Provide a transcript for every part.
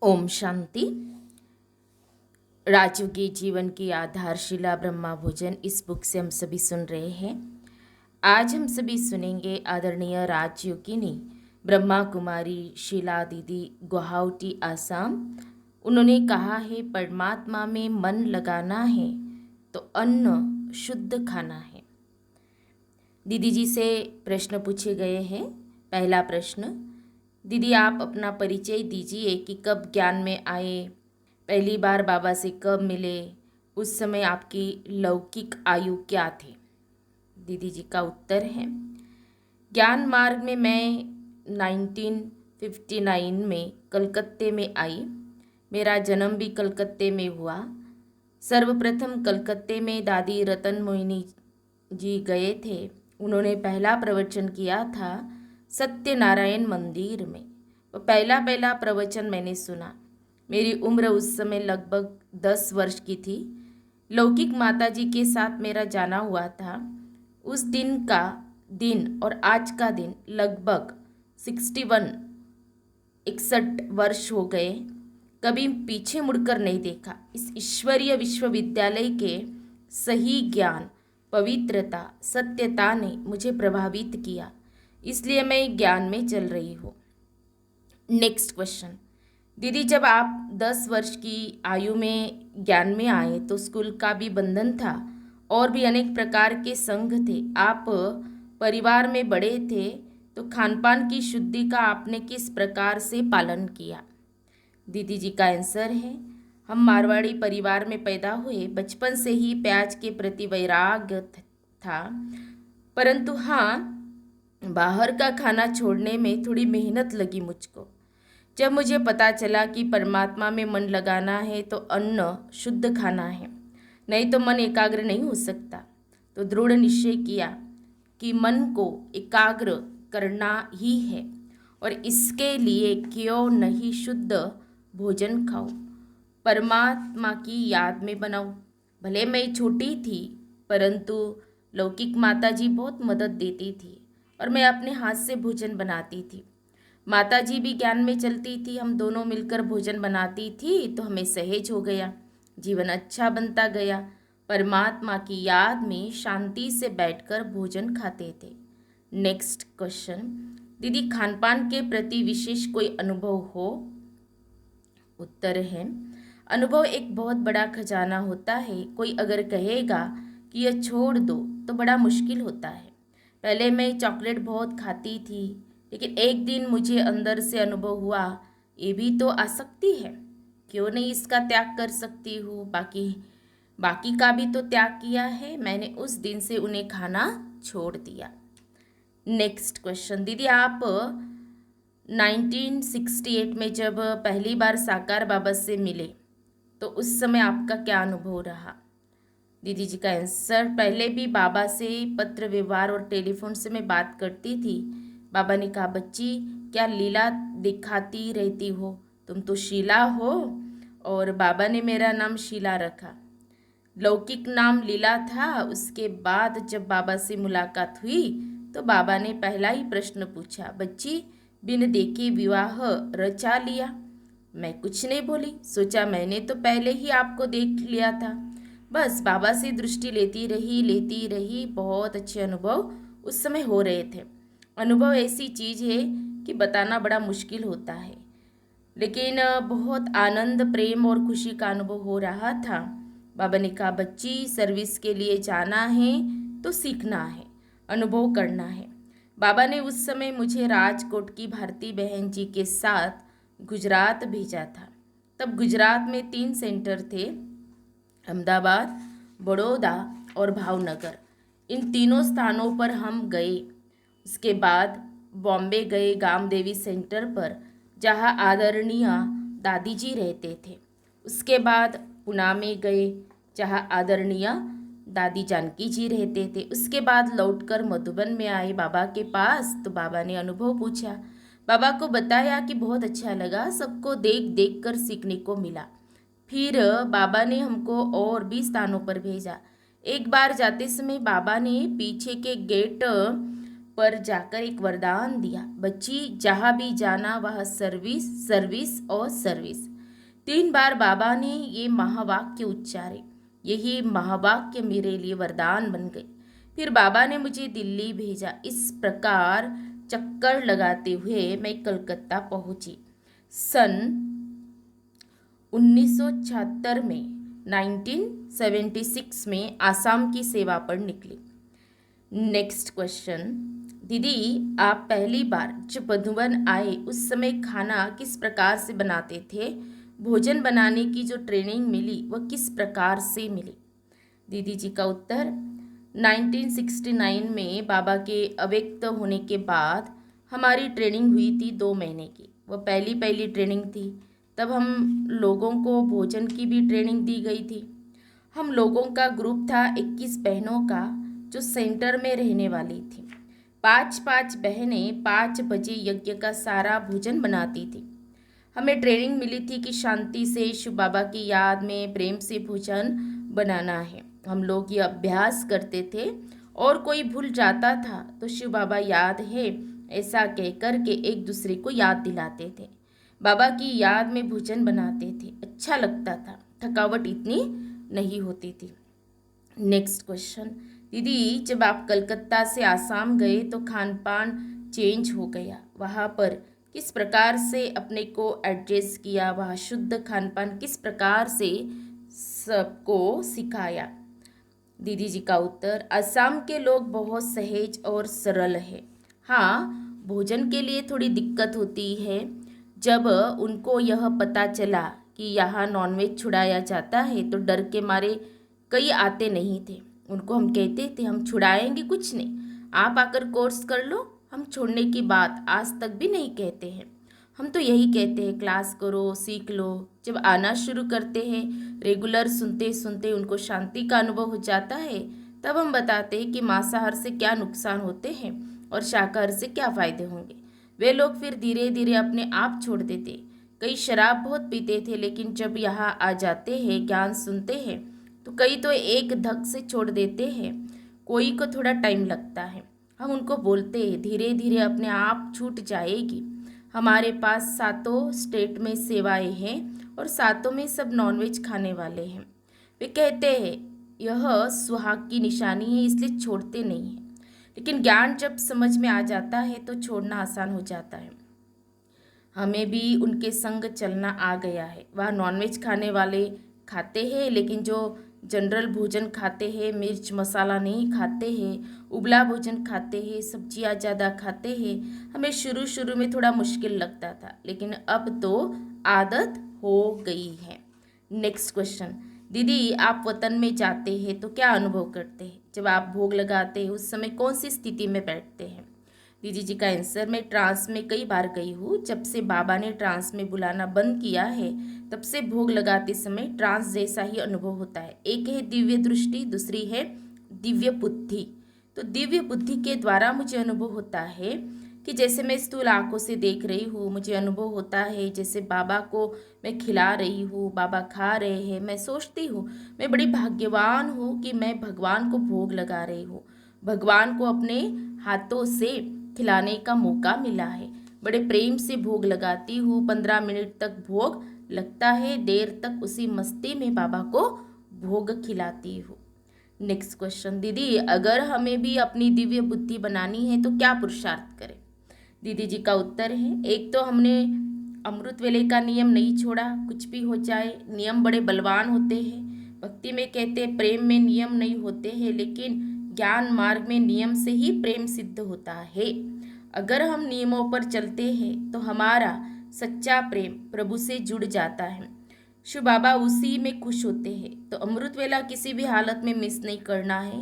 ओम शांति। राजू के जीवन की आधारशिला ब्रह्मा भोजन इस बुक से हम सभी सुन रहे हैं। आज हम सभी सुनेंगे आदरणीय राजयोगिनी ब्रह्मा कुमारी शीला दीदी, गुवाहाटी आसाम। उन्होंने कहा है, परमात्मा में मन लगाना है तो अन्न शुद्ध खाना है। दीदी जी से प्रश्न पूछे गए हैं। पहला प्रश्न, दीदी आप अपना परिचय दीजिए कि कब ज्ञान में आए, पहली बार बाबा से कब मिले, उस समय आपकी लौकिक आयु क्या थी। दीदी जी का उत्तर है, ज्ञान मार्ग में मैं 1959 में कलकत्ते में आई। मेरा जन्म भी कलकत्ते में हुआ। सर्वप्रथम कलकत्ते में दादी रतन मोहिनी जी गए थे। उन्होंने पहला प्रवचन किया था सत्यनारायण मंदिर में। वो पहला प्रवचन मैंने सुना। मेरी उम्र उस समय लगभग 10 वर्ष की थी। लौकिक माताजी के साथ मेरा जाना हुआ था। उस दिन का दिन और आज का दिन लगभग 61 वर्ष हो गए। कभी पीछे मुड़कर नहीं देखा। इस ईश्वरीय विश्वविद्यालय के सही ज्ञान, पवित्रता, सत्यता ने मुझे प्रभावित किया, इसलिए मैं ज्ञान में चल रही हूँ। नेक्स्ट क्वेश्चन, दीदी जब आप 10 वर्ष की आयु में ज्ञान में आए तो स्कूल का भी बंधन था और भी अनेक प्रकार के संघ थे। आप परिवार में बड़े थे तो खान पान की शुद्धि का आपने किस प्रकार से पालन किया। दीदी जी का आंसर है, हम मारवाड़ी परिवार में पैदा हुए। बचपन से ही प्याज के प्रति वैराग्य था, परंतु हाँ, बाहर का खाना छोड़ने में थोड़ी मेहनत लगी मुझको। जब मुझे पता चला कि परमात्मा में मन लगाना है तो अन्न शुद्ध खाना है, नहीं तो मन एकाग्र नहीं हो सकता, तो दृढ़ निश्चय किया कि मन को एकाग्र करना ही है और इसके लिए क्यों नहीं शुद्ध भोजन खाओ, परमात्मा की याद में बनाओ। भले मैं छोटी थी, परंतु लौकिक माताजी बहुत मदद देती थी और मैं अपने हाथ से भोजन बनाती थी। माताजी भी ज्ञान में चलती थी, हम दोनों मिलकर भोजन बनाती थी तो हमें सहज हो गया, जीवन अच्छा बनता गया। परमात्मा की याद में शांति से बैठकर भोजन खाते थे। नेक्स्ट क्वेश्चन, दीदी खान पान के प्रति विशेष कोई अनुभव हो। उत्तर है, अनुभव एक बहुत बड़ा खजाना होता है। कोई अगर कहेगा कि यह छोड़ दो तो बड़ा मुश्किल होता है। पहले मैं चॉकलेट बहुत खाती थी, लेकिन एक दिन मुझे अंदर से अनुभव हुआ, ये भी तो आसक्ति है, क्यों नहीं इसका त्याग कर सकती हूँ। बाकी का भी तो त्याग किया है। मैंने उस दिन से उन्हें खाना छोड़ दिया। नेक्स्ट क्वेश्चन, दीदी आप 1968 में जब पहली बार साकार बाबा से मिले तो उस समय आपका क्या अनुभव रहा। दीदी जी का आंसर, पहले भी बाबा से पत्र व्यवहार और टेलीफोन से मैं बात करती थी। बाबा ने कहा, बच्ची क्या लीला दिखाती रहती हो, तुम तो शीला हो। और बाबा ने मेरा नाम शीला रखा। लौकिक नाम लीला था। उसके बाद जब बाबा से मुलाकात हुई तो बाबा ने पहला ही प्रश्न पूछा, बच्ची बिन देखे विवाह रचा लिया। मैं कुछ नहीं बोली, सोचा मैंने तो पहले ही आपको देख लिया था। बस बाबा से दृष्टि लेती रही। बहुत अच्छे अनुभव उस समय हो रहे थे। अनुभव ऐसी चीज़ है कि बताना बड़ा मुश्किल होता है, लेकिन बहुत आनंद, प्रेम और खुशी का अनुभव हो रहा था। बाबा ने कहा, बच्ची सर्विस के लिए जाना है तो सीखना है, अनुभव करना है। बाबा ने उस समय मुझे राजकोट की भारती बहन जी के साथ गुजरात भेजा था। तब गुजरात में 3 सेंटर थे, अहमदाबाद, बड़ौदा और भावनगर। इन तीनों स्थानों पर हम गए। उसके बाद बॉम्बे गए गामदेवी सेंटर पर, जहाँ आदरणीय दादी जी रहते थे। उसके बाद पुणे में गए, जहाँ आदरणीय दादी जानकी जी रहते थे। उसके बाद लौटकर मधुबन में आए बाबा के पास, तो बाबा ने अनुभव पूछा। बाबा को बताया कि बहुत अच्छा लगा, सबको देख देख कर सीखने को मिला। फिर बाबा ने हमको और भी स्थानों पर भेजा। एक बार जाते समय बाबा ने पीछे के गेट पर जाकर एक वरदान दिया, बच्ची जहाँ भी जाना वहाँ सर्विस सर्विस और सर्विस। 3 बार बाबा ने ये महावाक्य उच्चारे। यही महावाक्य मेरे लिए वरदान बन गए। फिर बाबा ने मुझे दिल्ली भेजा। इस प्रकार चक्कर लगाते हुए मैं कलकत्ता पहुंची। सन 1976 में 1976 में आसाम की सेवा पर निकली। नेक्स्ट क्वेश्चन, दीदी आप पहली बार जब मधुबन आए उस समय खाना किस प्रकार से बनाते थे? भोजन बनाने की जो ट्रेनिंग मिली वह किस प्रकार से मिली? दीदी जी का उत्तर, 1969 में बाबा के अव्यक्त होने के बाद हमारी ट्रेनिंग हुई थी 2 महीने की। वह पहली ट्रेनिंग थी। तब हम लोगों को भोजन की भी ट्रेनिंग दी गई थी। हम लोगों का ग्रुप था 21 बहनों का जो सेंटर में रहने वाली थी। 5 बहनें 5 बजे यज्ञ का सारा भोजन बनाती थी। हमें ट्रेनिंग मिली थी कि शांति से शिव बाबा की याद में प्रेम से भोजन बनाना है। हम लोग ये अभ्यास करते थे और कोई भूल जाता था तो शिव बाबा याद है ऐसा कहकर के एक दूसरे को याद दिलाते थे। बाबा की याद में भोजन बनाते थे। अच्छा लगता था, थकावट इतनी नहीं होती थी। नेक्स्ट क्वेश्चन, दीदी जब आप कलकत्ता से आसाम गए तो खान पान चेंज हो गया। वहाँ पर किस प्रकार से अपने को एडजस्ट किया? वहाँ शुद्ध खान पान किस प्रकार से सबको सिखाया? दीदी जी का उत्तर, असम के लोग बहुत सहज और सरल है। हाँ, भोजन के लिए थोड़ी दिक्कत होती है। जब उनको यह पता चला कि यहाँ नॉनवेज छुड़ाया जाता है तो डर के मारे कई आते नहीं थे। उनको हम कहते थे हम छुड़ाएंगे कुछ नहीं, आप आकर कोर्स कर लो। हम छोड़ने की बात आज तक भी नहीं कहते हैं। हम तो यही कहते हैं क्लास करो, सीख लो। जब आना शुरू करते हैं, रेगुलर सुनते सुनते उनको शांति का अनुभव हो जाता है, तब हम बताते हैं कि मांसाहार से क्या नुकसान होते हैं और शाकाहार से क्या फ़ायदे होंगे। वे लोग फिर धीरे धीरे अपने आप छोड़ देते। कई शराब बहुत पीते थे, लेकिन जब यहाँ आ जाते हैं, ज्ञान सुनते हैं, तो कई तो एक धक से छोड़ देते हैं। कोई को थोड़ा टाइम लगता है। हम उनको बोलते हैं धीरे धीरे अपने आप छूट जाएगी। हमारे पास 7 स्टेट में सेवाएं हैं और 7 में सब नॉनवेज खाने वाले हैं। वे कहते हैं यह सुहाग की निशानी है, इसलिए छोड़ते नहीं हैं। लेकिन ज्ञान जब समझ में आ जाता है तो छोड़ना आसान हो जाता है। हमें भी उनके संग चलना आ गया है। वह नॉनवेज खाने वाले खाते हैं, लेकिन जो जनरल भोजन खाते हैं, मिर्च मसाला नहीं खाते हैं, उबला भोजन खाते हैं, सब्जियां ज़्यादा खाते हैं। हमें शुरू शुरू में थोड़ा मुश्किल लगता था, लेकिन अब तो आदत हो गई है। नेक्स्ट क्वेश्चन, दीदी आप वतन में जाते हैं तो क्या अनुभव करते हैं? जब आप भोग लगाते हैं उस समय कौन सी स्थिति में बैठते हैं? दीदी जी का आंसर, मैं ट्रांस में कई बार गई हूँ। जब से बाबा ने ट्रांस में बुलाना बंद किया है तब से भोग लगाते समय ट्रांस जैसा ही अनुभव होता है। एक है दिव्य दृष्टि, दूसरी है दिव्य बुद्धि। तो दिव्य बुद्धि के द्वारा मुझे अनुभव होता है कि जैसे मैं स्थूल आँखों से देख रही हूँ, मुझे अनुभव होता है जैसे बाबा को मैं खिला रही हूँ, बाबा खा रहे हैं। मैं सोचती हूँ मैं बड़ी भाग्यवान हूँ कि मैं भगवान को भोग लगा रही हूँ, भगवान को अपने हाथों से खिलाने का मौका मिला है। बड़े प्रेम से भोग लगाती हूँ। 15 मिनट तक भोग लगता है, देर तक उसी मस्ती में बाबा को भोग खिलाती हूँ। नेक्स्ट क्वेश्चन, दीदी अगर हमें भी अपनी दिव्य बुद्धि बनानी है तो क्या पुरुषार्थ करें? दीदी जी का उत्तर है, एक तो हमने अमृत वेले का नियम नहीं छोड़ा। कुछ भी हो जाए, नियम बड़े बलवान होते हैं। भक्ति में कहते हैं प्रेम में नियम नहीं होते हैं, लेकिन ज्ञान मार्ग में नियम से ही प्रेम सिद्ध होता है। अगर हम नियमों पर चलते हैं तो हमारा सच्चा प्रेम प्रभु से जुड़ जाता है। शिव बाबा उसी में खुश होते हैं। तो अमृत वेला किसी भी हालत में मिस नहीं करना है।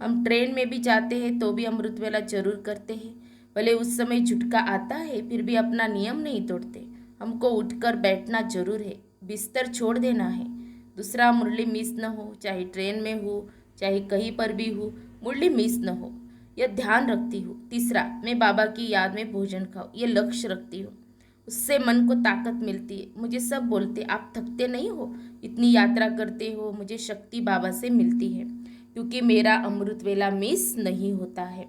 हम ट्रेन में भी जाते हैं तो भी अमृत वेला जरूर करते हैं। भले उस समय झुटका आता है, फिर भी अपना नियम नहीं तोड़ते। हमको उठकर बैठना जरूर है, बिस्तर छोड़ देना है। दूसरा, मुरली मिस न हो, चाहे ट्रेन में हो चाहे कहीं पर भी हो, मुरली मिस न हो, यह ध्यान रखती हूँ। तीसरा, मैं बाबा की याद में भोजन खाऊं, ये लक्ष्य रखती हूँ। उससे मन को ताकत मिलती है। मुझे सब बोलते आप थकते नहीं हो, इतनी यात्रा करते हो। मुझे शक्ति बाबा से मिलती है क्योंकि मेरा अमृत वेला मिस नहीं होता है।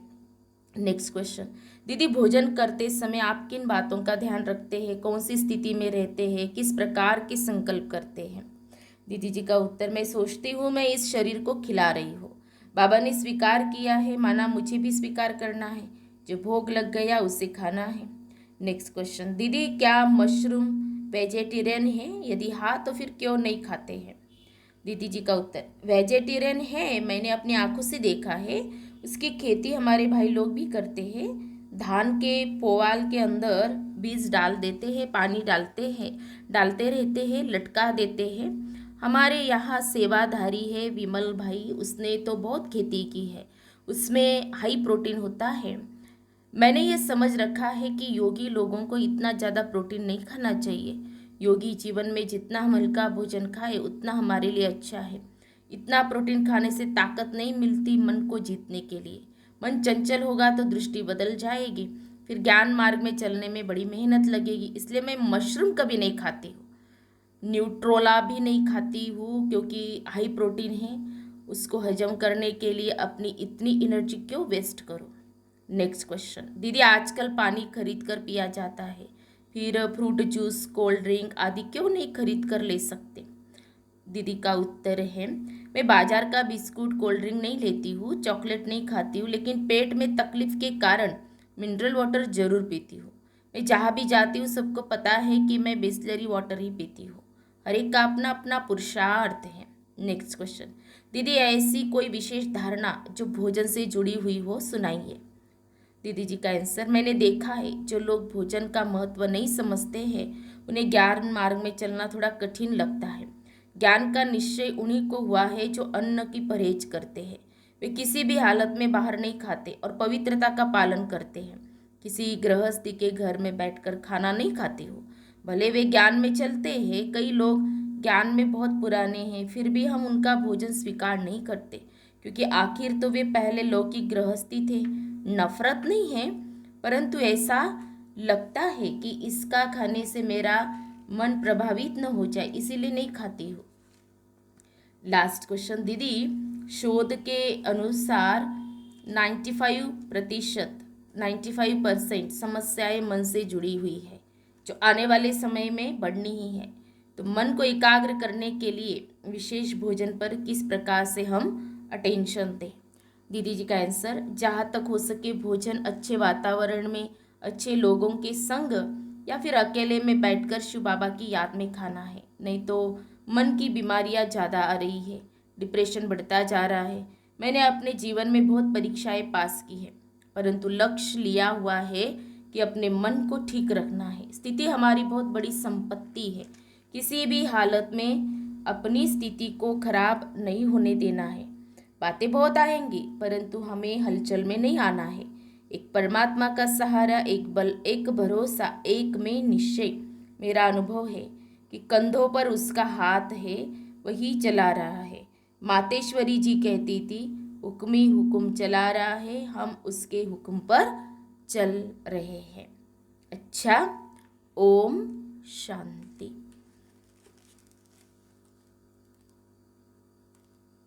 नेक्स्ट क्वेश्चन, दीदी भोजन करते समय आप किन बातों का ध्यान रखते हैं, कौन सी स्थिति में रहते हैं, किस प्रकार के संकल्प करते हैं? दीदी जी का उत्तर, मैं सोचती हूँ मैं इस शरीर को खिला रही हूँ, बाबा ने स्वीकार किया है, माना मुझे भी स्वीकार करना है, जो भोग लग गया उसे खाना है। नेक्स्ट क्वेश्चन, दीदी क्या मशरूम वेजिटेरियन है, यदि हाँ तो फिर क्यों नहीं खाते हैं? दीदी जी का उत्तर, वेजिटेरियन है, मैंने अपनी आंखों से देखा है, उसकी खेती हमारे भाई लोग भी करते हैं। धान के पोवाल के अंदर बीज डाल देते हैं, पानी डालते रहते हैं, लटका देते हैं। हमारे यहाँ सेवाधारी है विमल भाई, उसने तो बहुत खेती की है, उसमें हाई प्रोटीन होता है। मैंने ये समझ रखा है कि योगी लोगों को इतना ज़्यादा प्रोटीन नहीं खाना चाहिए। योगी जीवन में जितना हम हल्का भोजन खाए उतना हमारे लिए अच्छा है। इतना प्रोटीन खाने से ताकत नहीं मिलती मन को जीतने के लिए। मन चंचल होगा तो दृष्टि बदल जाएगी, फिर ज्ञान मार्ग में चलने में बड़ी मेहनत लगेगी। इसलिए मैं मशरूम कभी नहीं खाती हूँ, न्यूट्रोला भी नहीं खाती हूँ, क्योंकि हाई प्रोटीन है। उसको हजम करने के लिए अपनी इतनी एनर्जी क्यों वेस्ट करो? नेक्स्ट क्वेश्चन, दीदी आजकल पानी खरीद कर पिया जाता है, फिर फ्रूट जूस कोल्ड ड्रिंक आदि क्यों नहीं खरीद कर ले सकते? दीदी का उत्तर है, मैं बाजार का बिस्कुट कोल्ड ड्रिंक नहीं लेती हूँ, चॉकलेट नहीं खाती हूँ, लेकिन पेट में तकलीफ के कारण मिनरल वाटर जरूर पीती हूँ। मैं जहाँ भी जाती हूँ सबको पता है कि मैं बिस्लरी वाटर ही पीती हूँ। हर एक का अपना अपना पुरुषार्थ है। नेक्स्ट क्वेश्चन, दीदी ऐसी कोई विशेष धारणा जो भोजन से जुड़ी हुई हो, सुनाइए। दीदी जी का आंसर, मैंने देखा है जो लोग भोजन का महत्व नहीं समझते हैं उन्हें ज्ञान मार्ग में चलना थोड़ा कठिन लगता है। ज्ञान का निश्चय उन्हीं को हुआ है जो अन्न की परहेज करते हैं। वे किसी भी हालत में बाहर नहीं खाते और पवित्रता का पालन करते हैं। किसी गृहस्थी के घर में बैठकर खाना नहीं खाते हो, भले वे ज्ञान में चलते हैं। कई लोग ज्ञान में बहुत पुराने हैं, फिर भी हम उनका भोजन स्वीकार नहीं करते, क्योंकि आखिर तो वे पहले लौकिक गृहस्थी थे। नफरत नहीं है, परंतु ऐसा लगता है कि इसका खाने से मेरा मन प्रभावित न हो जाए, इसीलिए नहीं खाती हूँ। लास्ट क्वेश्चन, दीदी शोध के अनुसार 95% 95% समस्याएं मन से जुड़ी हुई है, जो आने वाले समय में बढ़नी ही है। तो मन को एकाग्र करने के लिए विशेष भोजन पर किस प्रकार से हम अटेंशन दें? दीदी जी का आंसर, जहाँ तक हो सके भोजन अच्छे वातावरण में, अच्छे लोगों के संग या फिर अकेले में बैठकर शिव बाबा की याद में खाना है। नहीं तो मन की बीमारियाँ ज़्यादा आ रही है, डिप्रेशन बढ़ता जा रहा है। मैंने अपने जीवन में बहुत परीक्षाएं पास की है, परंतु लक्ष्य लिया हुआ है कि अपने मन को ठीक रखना है। स्थिति हमारी बहुत बड़ी संपत्ति है, किसी भी हालत में अपनी स्थिति को खराब नहीं होने देना है। बातें बहुत आएंगी, परंतु हमें हलचल में नहीं आना है। एक परमात्मा का सहारा, एक बल, एक भरोसा, एक में निश्चय। मेरा अनुभव है कि कंधों पर उसका हाथ है, वही चला रहा है। मातेश्वरी जी कहती थी, हुक्म ही हुक्म चला रहा है, हम उसके हुक्म पर चल रहे हैं। अच्छा, ओम शांति।